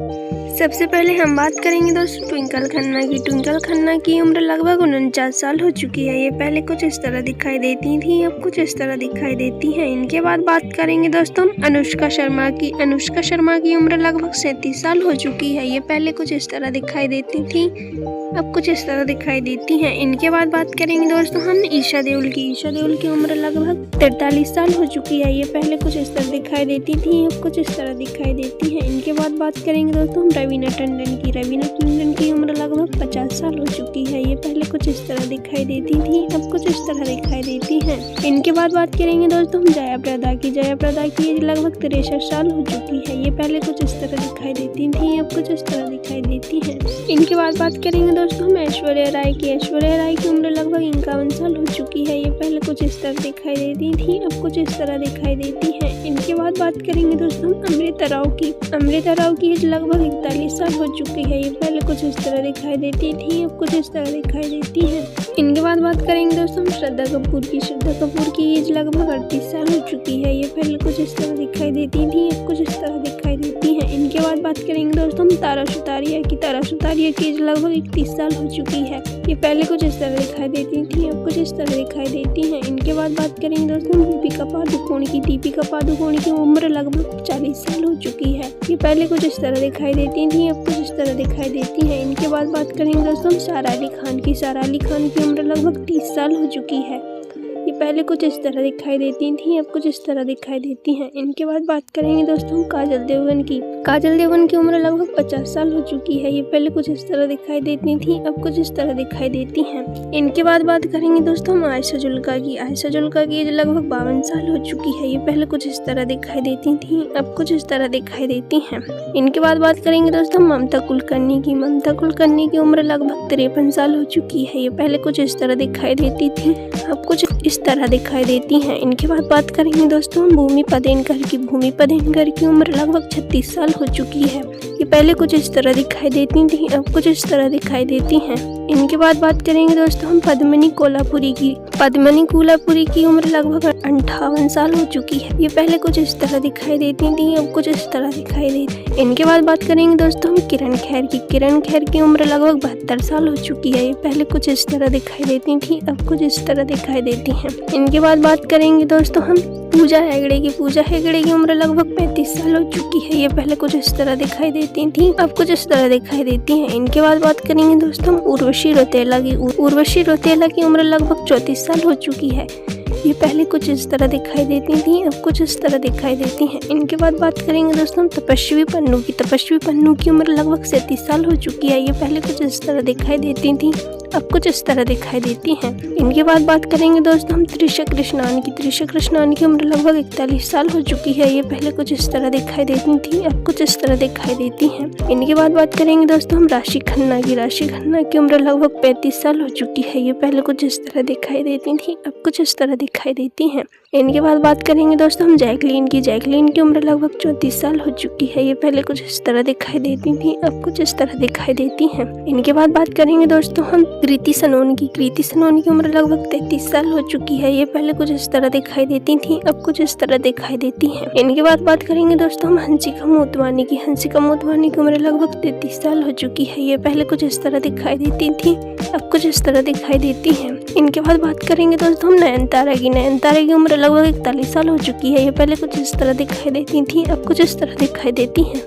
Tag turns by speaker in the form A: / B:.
A: सबसे पहले हम बात करेंगे दोस्तों ट्विंकल खन्ना की। ट्विंकल खन्ना की उम्र लगभग 49 साल हो चुकी है। ये पहले कुछ इस तरह दिखाई देती थी, अब कुछ इस तरह दिखाई देती हैं। इनके बाद बात करेंगे दोस्तों अनुष्का शर्मा की। अनुष्का शर्मा की उम्र लगभग 37 साल हो चुकी है। ये पहले कुछ इस तरह दिखाई देती थी, अब कुछ इस तरह दिखाई देती हैं। इनके बाद बात करेंगे दोस्तों हम ईशा देओल की। ईशा देओल की उम्र लगभग 43 साल हो चुकी है। ये पहले कुछ इस तरह दिखाई देती थी, अब कुछ इस तरह दिखाई देती हैं। इनके बाद बात करेंगे दोस्तों हम रवीना टंडन की। रवीना टंडन की उम्र लगभग 50 साल हो चुकी है। ये पहले कुछ इस तरह दिखाई देती थी, अब कुछ इस तरह दिखाई देती हैं। इनके बाद बात करेंगे दोस्तों हम जया प्रदा की। जया प्रदा की एज लगभग 63 साल हो चुकी है। ये पहले कुछ इस तरह दिखाई देती थी, अब कुछ इस तरह दिखाई देती हैं। इनके बाद बात करेंगे दोस्तों हम ऐश्वर्या राय की। ऐश्वर्या राय की उम्र लगभग 51 साल हो चुकी है। ये पहले कुछ इस तरह दिखाई देती थी, अब कुछ इस तरह दिखाई देती हैं। इनके बाद बात करेंगे दोस्तों अमृता राव की। अमृता राव की एज लगभग 41 साल हो चुकी है। ये पहले कुछ इस तरह दिखाई देती थी, अब कुछ इस तरह दिखाई देती हैं। इनके बाद बात करेंगे दोस्तों श्रद्धा कपूर की। श्रद्धा कपूर की एज लगभग 38 साल हो चुकी है। ये पहले कुछ इस तरह दिखाई देती थी, अब कुछ इस तरह दिखाई देती हैं। इनके बाद बात करेंगे दोस्तों तारा सुतारिया की। तारा सुतारिया की एज लगभग 31 साल हो चुकी है। ये पहले कुछ इस तरह दिखाई देती थी, अब कुछ इस तरह दिखाई देती हैं। इनके बाद बात करेंगे दोस्तों दीपिका पादुकोण की। दीपिका पादुकोण की उम्र लगभग 40 साल हो चुकी है। ये पहले कुछ इस तरह दिखाई देती थी, अब कुछ इस तरह दिखाई देती हैं। इनके बाद बात करेंगे दोस्तों सारा अली खान की। सारा अली खान की उम्र लगभग 30 साल हो चुकी है। ये पहले कुछ इस तरह दिखाई देती थी, अब कुछ इस तरह दिखाई देती हैं। इनके बाद बात करेंगे दोस्तों काजल देवगन की। काजल देवगन की उम्र लगभग 50 साल हो चुकी है। ये पहले कुछ इस तरह दिखाई देती थी, अब कुछ इस तरह दिखाई देती हैं। इनके बाद बात करेंगे दोस्तों हम आयशा जुल्का की। आयशा जुल्का की एज लगभग 52 साल हो चुकी है। ये पहले कुछ इस तरह दिखाई देती थी, अब कुछ इस तरह दिखाई देती हैं। इनके बाद बात करेंगे दोस्तों ममता कुलकर्णी की। ममता कुलकर्णी की उम्र लगभग 53 साल हो चुकी है। ये पहले कुछ इस तरह दिखाई देती थी, अब कुछ इस तरह दिखाई देती हैं। इनके बाद बात करेंगे दोस्तों भूमि पेडनेकर की। भूमि पेडनेकर की उम्र लगभग 36 साल हो चुकी है। ये पहले कुछ इस तरह दिखाई देती थी, अब कुछ इस तरह दिखाई देती हैं। इनके बाद बात करेंगे दोस्तों हम पद्मिनी कोल्हापुरी की। पद्मिनी कोल्हापुरी की उम्र लगभग 58 साल हो चुकी है। ये पहले कुछ इस तरह दिखाई देती थी, अब कुछ इस तरह दिखाई देती। इनके बाद बात करेंगे दोस्तों हम किरण खेर की। किरण खेर की उम्र लगभग 72 साल हो चुकी है। ये पहले कुछ इस तरह दिखाई देती थी, अब कुछ इस तरह दिखाई देती हैं। इनके बाद बात करेंगे दोस्तों हम पूजा हेगड़े की। पूजा हेगड़े की उम्र लगभग 35 साल हो चुकी है। ये पहले कुछ इस तरह दिखाई देती थी, अब कुछ इस तरह दिखाई देती हैं। इनके बाद बात करेंगे दोस्तों उर्वशी रौतेला की। उर्वशी रौतेला की उम्र लगभग 34 साल हो चुकी है। ये पहले कुछ इस तरह दिखाई देती थी, अब कुछ इस तरह दिखाई देती हैं। इनके बाद बात करेंगे दोस्तों तपस्वी पन्नू की। तपस्वी पन्नू की उम्र लगभग 37 साल हो चुकी है। ये पहले कुछ इस तरह दिखाई देती थी, अब कुछ इस तरह दिखाई देती हैं। इनके बाद बात करेंगे दोस्तों हम त्रिशा कृष्णान की। त्रिशा कृष्णान की उम्र लगभग 41 साल हो चुकी है। ये पहले कुछ इस तरह दिखाई देती थी, अब कुछ इस तरह दिखाई देती हैं। इनके बाद बात करेंगे दोस्तों हम राशि खन्ना की। राशि खन्ना की उम्र लगभग 35 साल हो चुकी है। ये पहले कुछ इस तरह दिखाई देती थी, अब कुछ इस तरह दिखाई देती हैं। इनके बाद बात करेंगे दोस्तों हम जैकलीन की। जैकलीन की उम्र लगभग 34 साल हो चुकी है। ये पहले कुछ इस तरह दिखाई देती थी, अब कुछ इस तरह दिखाई देती हैं। इनके बाद बात करेंगे दोस्तों हम कृति सनोन की। कृति सनोन की उम्र लगभग 33 साल हो चुकी है। ये पहले कुछ इस तरह दिखाई देती थी, अब कुछ इस तरह दिखाई देती हैं। इनके बाद बात करेंगे दोस्तों हम हंसिका मोटवानी की। हंसिका मोटवानी की उम्र लगभग 33 साल हो चुकी है। ये पहले कुछ इस तरह दिखाई देती थी, अब कुछ इस तरह दिखाई देती हैं। इनके बाद बात करेंगे दोस्तों हम नयनतारा की। नयनतारा की उम्र लगभग 41 साल हो चुकी है। ये पहले कुछ इस तरह दिखाई देती थी, अब कुछ इस तरह दिखाई देती हैं।